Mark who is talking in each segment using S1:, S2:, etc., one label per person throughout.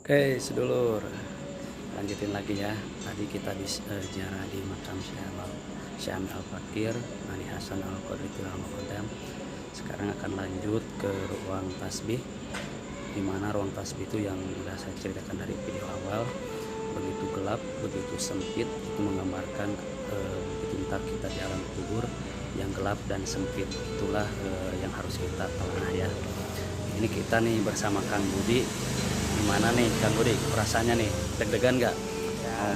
S1: Oke, sedulur, lanjutin lagi ya. Tadi kita ziarah di makam Syekh Al-Fakir, Ali Hasan Al-Qadri Al-Muqaddam. Sekarang akan lanjut ke ruang tasbih, di mana ruang tasbih itu yang sudah saya ceritakan dari video awal, begitu gelap, begitu sempit, itu menggambarkan pintar kita di alam kubur yang gelap dan sempit. Itulah yang harus kita telah ya. Ini kita nih bersama Kang Budi. Gimana nih Kang Budi, perasaannya nih, deg-degan nggak mau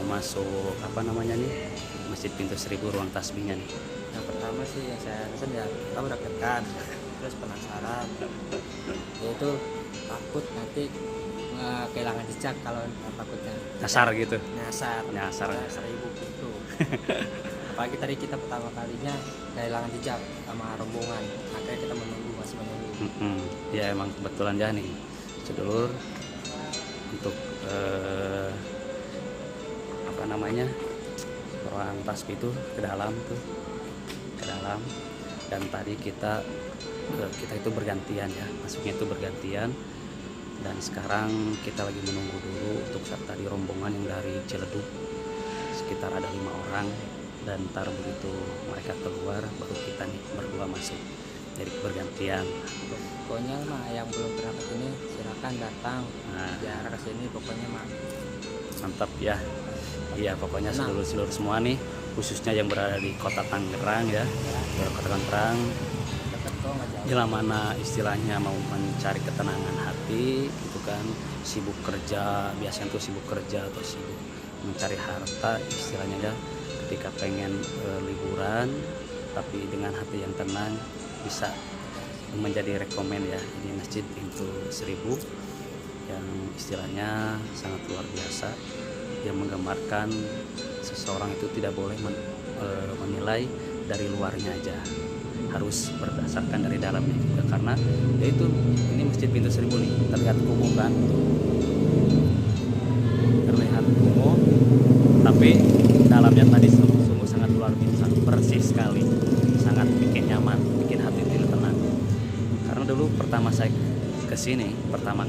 S1: masuk apa namanya nih, Masjid Pintu Seribu ruang tasbihnya nih?
S2: Yang pertama sih yang saya rasain ya pertama deg-degan, terus penasaran, yaitu takut nanti kehilangan jejak. Kalau takutnya
S1: Nyasar gitu.
S2: nyasar 1000 pintu. Apalagi tadi kita pertama kalinya kehilangan jejak sama rombongan, makanya kita masih menunggu.
S1: Ya emang kebetulan ya nih sedulur, untuk apa namanya, ruang tasbih itu ke dalam dan tadi kita itu bergantian ya, masuknya itu bergantian. Dan sekarang kita lagi menunggu dulu untuk saat tadi rombongan yang dari Ciledug sekitar ada 5 orang, dan ntar begitu mereka keluar baru kita nih berdua masuk, jadi bergantian.
S2: Pokoknya mah yang belum pernah kesini silakan datang ziarah ke sini, pokoknya mah
S1: Mantap ya. Iya, pokoknya sedulur-sedulur semua nih, khususnya yang berada di kota Tangerang ya, kota Tangerang,
S2: dekat kok, nggak jauh.
S1: bila mana istilahnya mau mencari ketenangan hati gitu kan, sibuk kerja, biasanya tuh sibuk kerja atau sibuk mencari harta istilahnya ya, ketika pengen liburan tapi dengan hati yang tenang, bisa menjadi rekomen ya ini Masjid Pintu Seribu yang istilahnya sangat luar biasa, yang menggambarkan seseorang itu tidak boleh menilai dari luarnya aja, harus berdasarkan dari dalamnya juga, karena yaitu ini Masjid Pintu Seribu nih terlihat kumuh kan, terlihat kumuh, tapi dalamnya tadi sungguh sangat luar biasa, bersih sekali, sangat bikin nyaman, bikin hati tidak tenang. Karena dulu pertama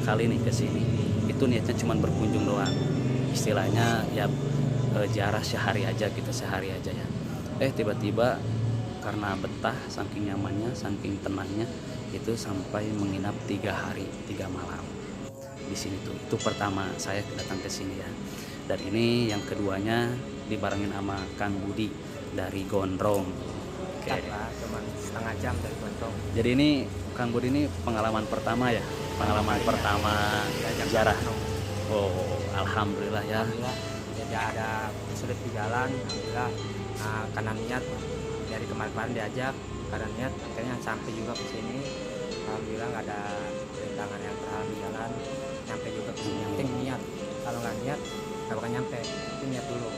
S1: kali nih kesini itu niatnya cuma berkunjung doang, istilahnya ya ziarah sehari aja ya. Tiba-tiba karena betah, saking nyamannya, saking tenangnya, itu sampai menginap 3 hari 3 malam di sini tuh. Itu pertama saya datang ke sini ya. Dan ini yang keduanya dibarengin sama Kang Budi dari Gondrong. Oke.
S2: Cuma setengah jam dari Gondrong.
S1: Jadi ini Kang Budi ini pengalaman pertama ya, pertama ziarah. Oh, alhamdulillah ya.
S2: Alhamdulillah tidak ada kesulit di jalan. Alhamdulillah karena niat dari kemarin diajak, karena niat akhirnya sampai juga ke sini. Alhamdulillah nggak ada rintangan yang terhalang di jalan, nyampe juga ke sini. Yang penting niat, kalau nggak niat nggak bakal nyampe. Itu niat dulu,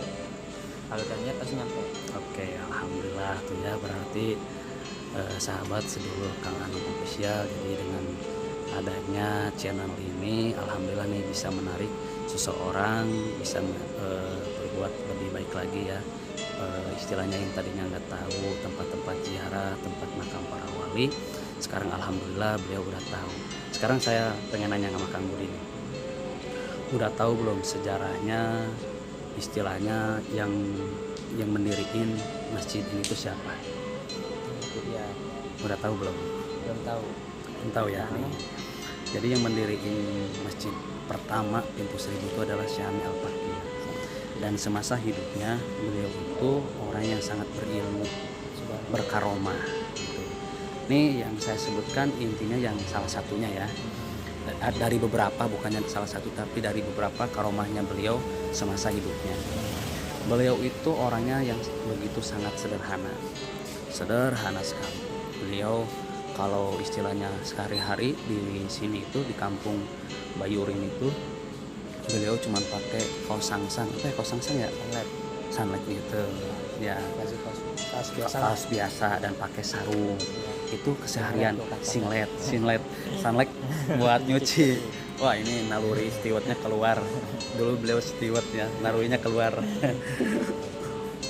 S2: kalau udah niat pasti nyampe.
S1: Oke, alhamdulillah tuh ya, berarti sahabat sedulur Kang Anu Official, jadi dengan adanya channel ini alhamdulillah nih bisa menarik seseorang, bisa berbuat lebih baik lagi ya. Istilahnya yang tadinya nggak tahu tempat-tempat ziarah, tempat makam para wali, sekarang alhamdulillah beliau udah tahu. Sekarang saya pengen nanya sama Kang Budi nih, udah tahu belum sejarahnya, istilahnya yang mendiriin masjid ini tuh siapa?
S2: Itu dia,
S1: Udah tahu belum?
S2: belum tahu.
S1: Belum tahu ya nih. Jadi yang mendiriin masjid pertama Pintu Seribu itu adalah Syekh Al-Fakir. Dan semasa hidupnya beliau itu orang yang sangat berilmu, berkaromah gitu. Ini yang saya sebutkan intinya yang salah satunya ya, dari beberapa, bukannya salah satu tapi dari beberapa karomahnya beliau semasa hidupnya. Beliau itu orangnya yang begitu sangat sederhana sekali. Beliau kalau istilahnya sehari-hari di sini itu di kampung Bayurin itu, beliau cuma pakai kaos sangsang ya, sanlet gitu ya, kaos biasa dan pakai sarung. Itu keseharian, singlet sanlet buat nyuci. Wah, ini naluri stewardnya keluar, dulu beliau steward ya, nalurinya keluar.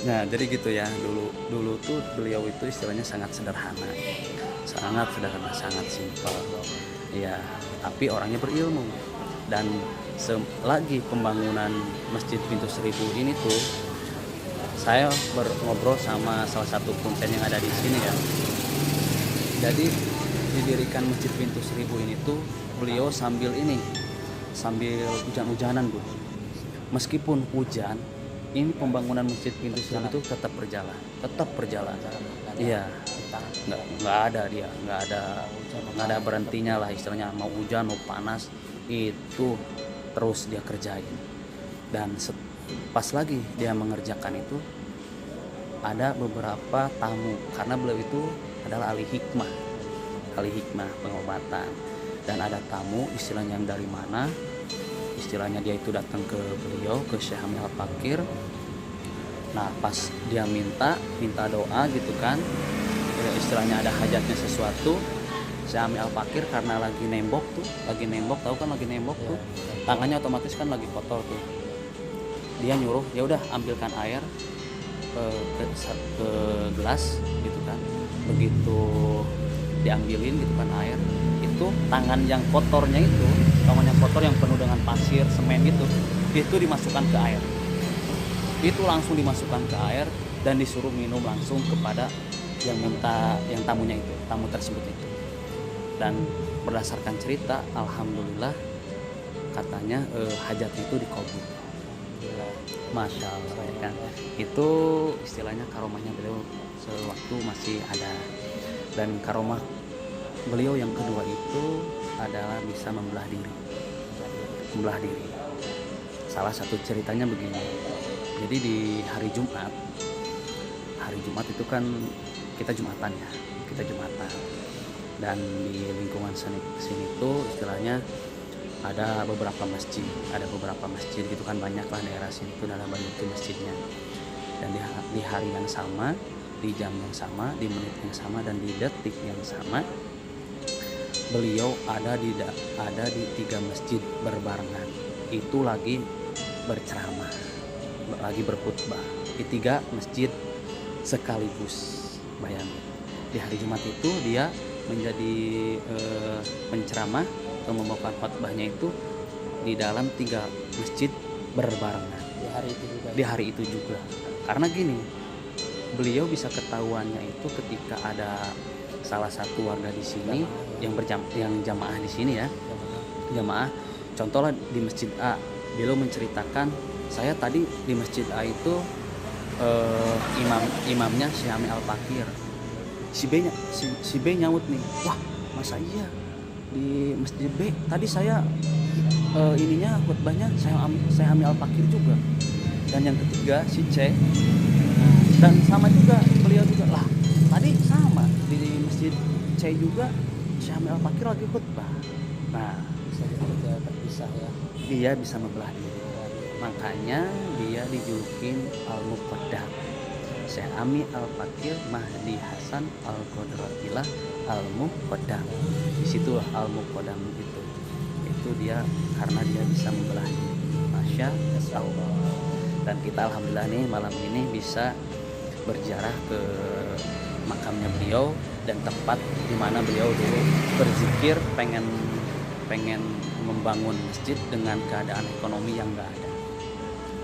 S1: Nah jadi gitu ya, dulu tuh beliau itu istilahnya sangat sederhana, sangat simpel ya. tapi orangnya berilmu. Dan selagi pembangunan Masjid Pintu Seribu ini tuh, saya ngobrol sama salah satu punten yang ada di sini ya. Jadi didirikan Masjid Pintu Seribu ini tuh beliau sambil hujan-hujanan, Bu. Meskipun hujan, ini pembangunan Masjid Pintu Seribu itu tetap berjalan. Iya, nggak ada berhentinya lah istilahnya. Mau hujan mau panas itu terus dia kerjain. Dan pas lagi dia mengerjakan itu, ada beberapa tamu, karena beliau itu adalah ahli hikmah pengobatan. Dan ada tamu istilahnya yang dari mana, istilahnya dia itu datang ke beliau, ke Syekh Ami Al-Fakir. Nah pas dia minta doa gitu kan, istilahnya ada hajatnya sesuatu, Syekh Ami Al-Fakir karena lagi nembok, tahu kan lagi nembok tuh, tangannya otomatis kan lagi kotor tuh. Dia nyuruh, ya udah ambilkan air ke gelas gitu kan. Begitu diambilin gitu kan air, itu tangan yang kotor yang penuh dengan pasir, semen gitu, itu dimasukkan ke air. Itu langsung dimasukkan ke air dan disuruh minum langsung kepada yang tamu tersebut itu. Dan berdasarkan cerita, alhamdulillah katanya hajatnya itu dikabul. Masya Allah ya kan. Itu istilahnya karomahnya beliau sewaktu masih ada. Dan karomah beliau yang kedua itu adalah bisa membelah diri. Salah satu ceritanya begini. Jadi di hari Jumat itu kan kita Jumatan. Dan di lingkungan sini tuh istilahnya ada beberapa masjid gitu kan, banyak lah daerah sini itu dalam banyak itu masjidnya. Dan di hari yang sama, di jam yang sama, di menit yang sama, dan di detik yang sama, beliau ada di 3 masjid berbarengan. Itu lagi berceramah, lagi berkhutbah di 3 masjid sekaligus. Bayangin, di hari Jumat itu dia menjadi penceramah atau membawakan khutbahnya itu di dalam 3 masjid berbarengan di hari itu juga. Karena gini, beliau bisa ketahuannya itu ketika ada salah satu warga di sini yang jamaah di sini ya, jamaah. Contohnya di masjid A, beliau menceritakan, saya tadi di masjid A itu imamnya Syekh Ami Al-Fakir. Si B nyaut nih, wah masa iya di masjid B tadi saya khutbahnya saya Ami Al-Fakir juga. Dan yang ketiga si C, dan sama juga beliau juga, lah tadi sama di masjid C juga Syekh Ami Al-Fakir lagi khutbah. Nah
S2: Bisa jadi terpisah ya.
S1: dia bisa membelah diri, makanya dia dijulukin Al-Muqaddam. Syekh Ami Al-Fakir Mahdi Hasan Al-Qadratillah Al-Muqaddam. Disitulah Al-Muqaddam itu dia karena dia bisa membelah diri. Masya Allah. Dan kita alhamdulillah nih malam ini bisa berziarah ke makamnya beliau dan tempat di mana beliau dulu berzikir pengen membangun masjid dengan keadaan ekonomi yang enggak ada.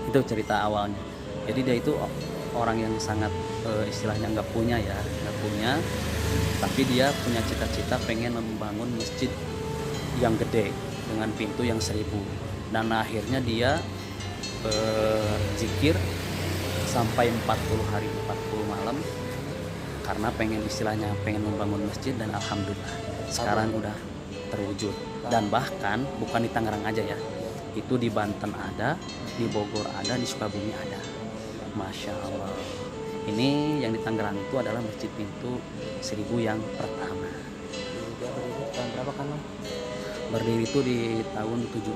S1: Itu cerita awalnya. Jadi dia itu orang yang sangat istilahnya nggak punya, tapi dia punya cita-cita pengen membangun masjid yang gede dengan pintu yang 1000. Dan akhirnya dia zikir sampai 40 hari 40 malam karena pengen membangun masjid. Dan alhamdulillah sekarang udah terwujud. Dan bahkan bukan di Tangerang aja ya, itu di Banten ada, di Bogor ada, di Sukabumi ada. Masya Allah. Ini yang di Tangerang itu adalah Masjid Pintu 1000 yang pertama.
S2: Dia berdiri tahun berapa kan, Bang?
S1: Berdiri itu di tahun 76.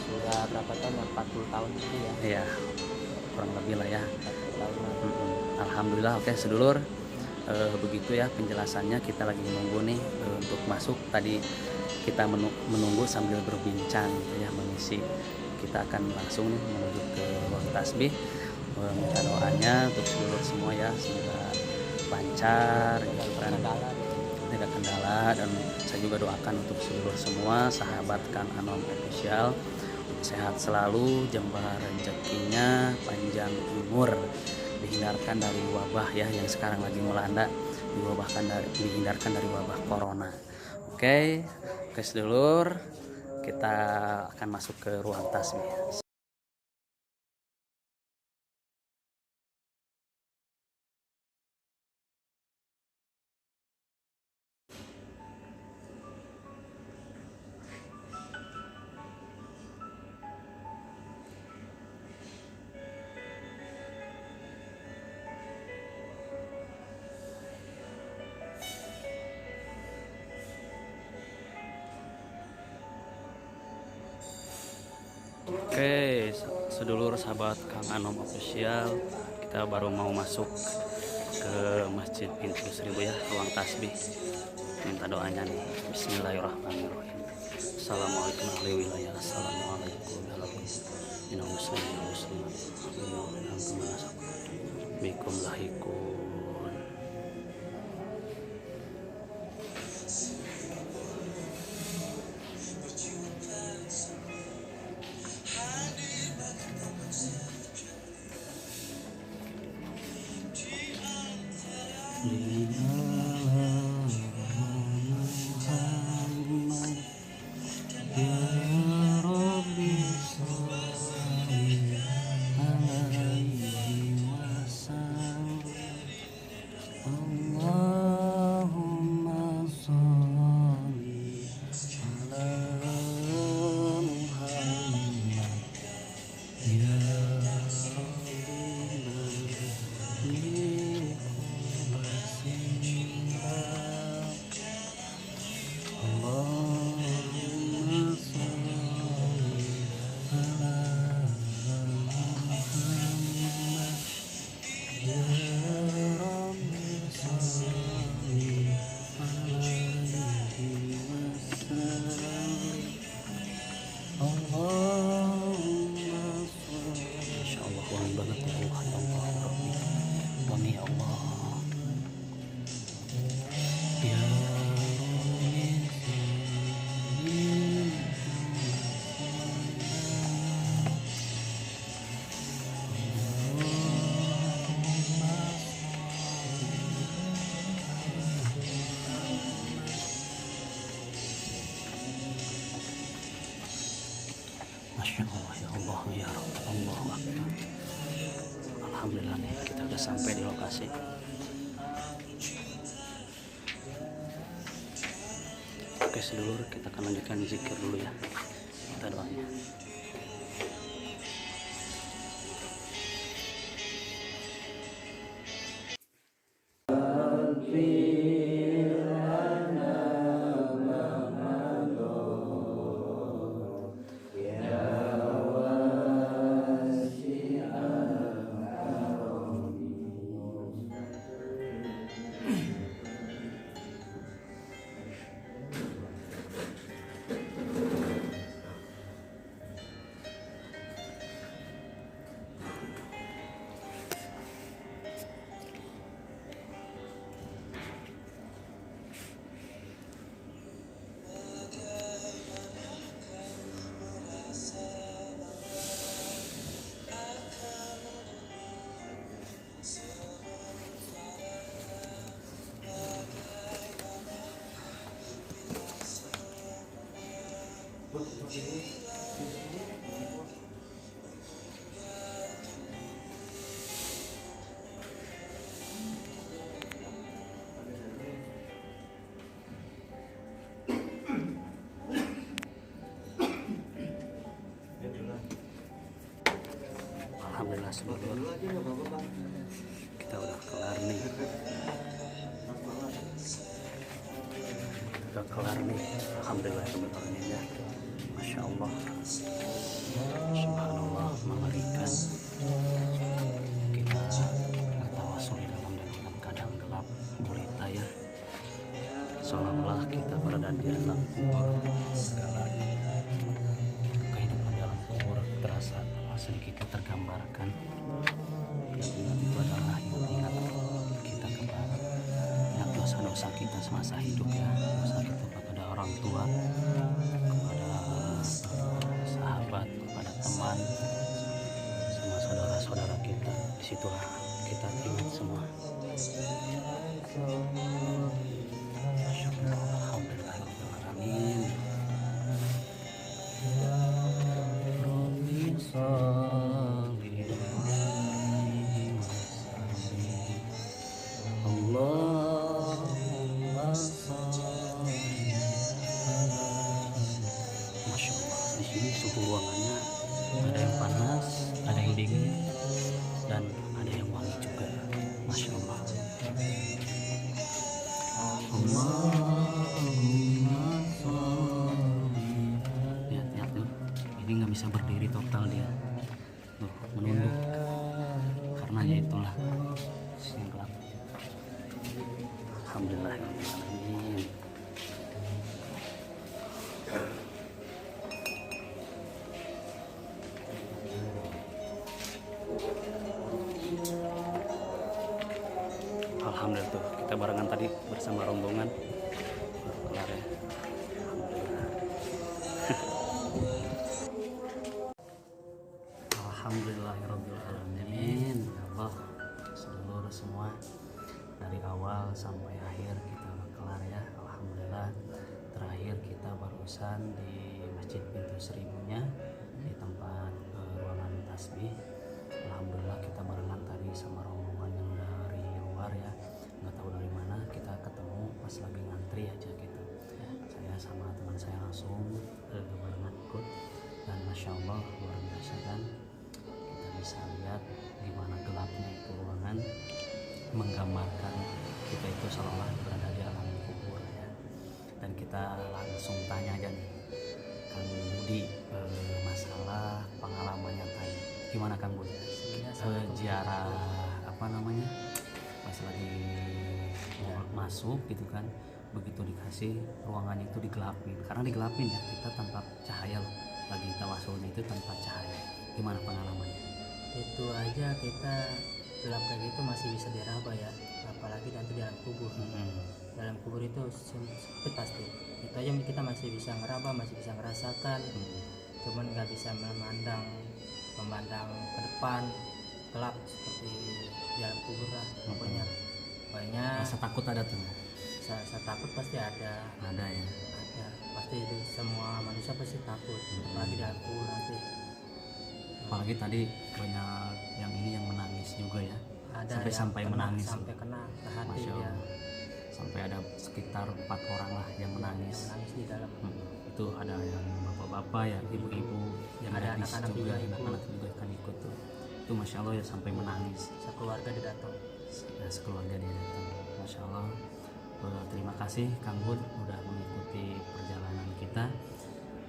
S2: Sudah berapa tahun? 40 tahun gitu ya?
S1: Iya, kurang lebih lah ya.
S2: 40 tahun.
S1: Alhamdulillah. Oke sedulur, begitu ya penjelasannya. Kita lagi menunggu nih untuk masuk. Tadi kita menunggu sambil berbincang gitu ya, mengisi. Kita akan langsung nih menuju ke ruang tasbih, minta doanya untuk seluruh semua ya, semoga lancar gitu kan. tidak kendala. Dan saya juga doakan untuk seluruh semua sahabat Kang Anom Official sehat selalu, jembar rezekinya, panjang umur, dihindarkan dari wabah ya yang sekarang lagi melanda, dihindarkan dari wabah corona. Oke, sedulur, kita akan masuk ke ruang tasbih. Oke, sedulur sahabat Kang Anom Official, kita baru mau masuk ke Masjid Pintu Seribu ya, ruang tasbih. Minta doanya nih. Bismillahirrahmanirrahim. Assalamualaikum warahmatullahi wabarakatuh. Assalamualaikum warahmatullahi wabarakatuh. Bikum lahikun. Masya Allah, ya Allah, ya Rabb, Allahu Akbar. Alhamdulillah nih, kita udah sampai di lokasi. Oke sedulur, kita akan lanjutkan zikir dulu ya. Kita doanya. Alhamdulillah sedulur, kita udah kelar nih. Alhamdulillah ya. Masya Allah, subhanallah, mengerikan. Kita bertawasul dalam keadaan gelap gulita ya, seolah-olah kita berada di dalam kubur. Segala kehidupan dalam kubur terasa sedikit tergambarkan. Dan ingat itu adalah ingat kita kembali, ingat dosa-dosa dosa kita semasa hidup ya, dosa kita kepada orang tua, kepada sahabat, kepada teman, sama saudara-saudara kita. Disitulah kita ingat semua. Alhamdulillahirobbilalamin. Rabbi sholli alaihi wasallim. Allahumma sholli. Masya Allah, di sini suhu ruangannya ada yang panas, ada yang dingin, dan ada yang wangi juga. Masya Allah. Allahumma sholli. Lihat tuh, ini nggak bisa berdiri total dia. Tuh, menunduk. Karena ya itulah siang gelap. Alhamdulillahirobbilalamin. Alhamdulillah tuh kita barengan tadi bersama rombongan. Kelar ya. Alhamdulillahirobbilalamin. Ya Allah, seluruh semua dari awal sampai akhir kita kelar ya. Alhamdulillah. Terakhir kita barusan di Masjid Pintu Seribunya di tempat ruangan tasbih. Alhamdulillah kita barengan tadi sama rombongan yang dari luar ya, nggak tahu dari mana, kita ketemu pas lagi ngantri aja gitu. Saya sama teman saya langsung barengan ikut, dan masya Allah luar biasa kan. Kita bisa lihat gimana gelapnya itu ruangan, menggambarkan kita itu seolah berada di alam kubur ya. Dan kita langsung tanya aja nih Kang Budi, masalah pengalamannya tadi gimana Kang Budi? Sejarah apa namanya, pas lagi mau masuk gitu kan, begitu dikasih ruangannya itu digelapin, karena digelapin ya, kita tanpa cahaya loh, lagi tawasulnya itu tanpa cahaya. Gimana pengalamannya?
S2: Itu aja kita gelap kayak gitu masih bisa diraba ya, apalagi nanti di dalam kubur. Dalam kubur itu sempit pasti, itu aja kita masih bisa ngeraba, masih bisa ngerasakan. Cuman nggak bisa memandang ke depan, gelap seperti di dalam kubur lah. Pokoknya
S1: Rasa takut ada tuh?
S2: Rasa takut pasti ada
S1: ya,
S2: ada pasti, itu semua manusia pasti takut, apalagi di dalam kubur nanti.
S1: Apalagi tadi banyak yang ini yang menangis juga ya,
S2: Ada
S1: sampai menangis,
S2: sampai kena ke hati ya.
S1: Sampai ada sekitar 4 orang lah yang menangis.
S2: Di dalam.
S1: Itu ada yang bapak-bapak ya, ibu-ibu, yang
S2: ada
S1: gadis
S2: anak-anak
S1: juga,
S2: ikut.
S1: anak-anak juga kan ikut tuh. Itu masya Allah ya, sampai menangis.
S2: Sekeluarga didatang.
S1: Ya, sekeluarga dia datang. Masya Allah. Terima kasih Kang Bud udah mengikuti perjalanan kita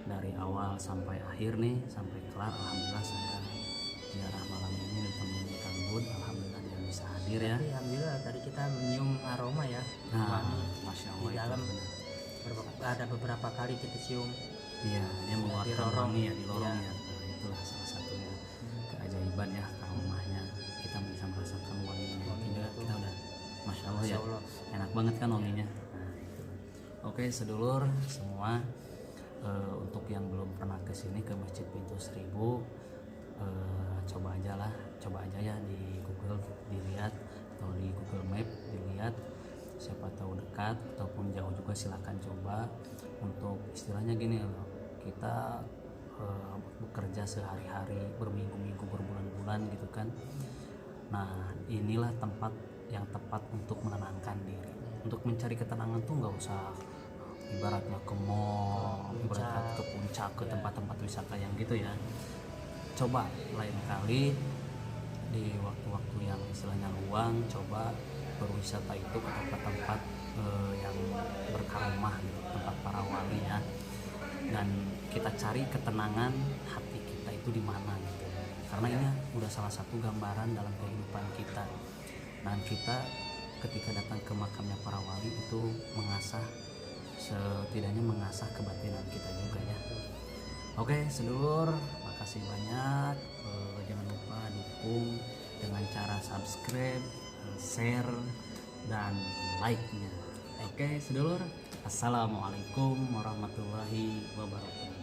S1: dari awal sampai akhir nih, sampai kelar. Alhamdulillah saya ziarah malam ini ditemani Kang Bud. Alhamdulillah dia bisa hadir ya.
S2: Alhamdulillah tadi kita menyium aroma ya.
S1: Nah, masya Allah,
S2: di dalam ada beberapa kali kita cium.
S1: Iya, dia mengeluarkan wangi ya di lorong
S2: ya.
S1: ya. Nah, itulah salah satunya keajaiban ya aromanya. Kita bisa merasakan wanginya. Kita udah masya Allah ya, enak banget kan wanginya. Nah, itu. Oke sedulur semua, untuk yang belum pernah kesini ke Masjid Pintu Seribu, coba aja ya di Google dilihat, atau di Google Map dilihat, siapa tahu dekat ataupun jauh juga silakan coba. Untuk istilahnya gini loh, kita bekerja sehari-hari, berminggu-minggu, berbulan-bulan gitu kan. Nah inilah tempat yang tepat untuk menenangkan diri, untuk mencari ketenangan tuh nggak usah ibaratnya ke mall, ibaratnya ke puncak, ke tempat-tempat wisata yang gitu ya. Coba lain kali di waktu-waktu yang istilahnya luang, coba berwisata itu ke tempat-tempat yang berkaromah gitu, tempat para wali ya. Dan kita cari ketenangan hati kita itu di mana gitu. Karena ini udah salah satu gambaran dalam kehidupan kita. Dan kita ketika datang ke makamnya para wali itu setidaknya mengasah kebatinan kita juga ya. Oke sedulur, makasih banyak. Jangan lupa dukung dengan cara subscribe, share, dan like-nya. Oke, sedulur. Assalamualaikum warahmatullahi wabarakatuh.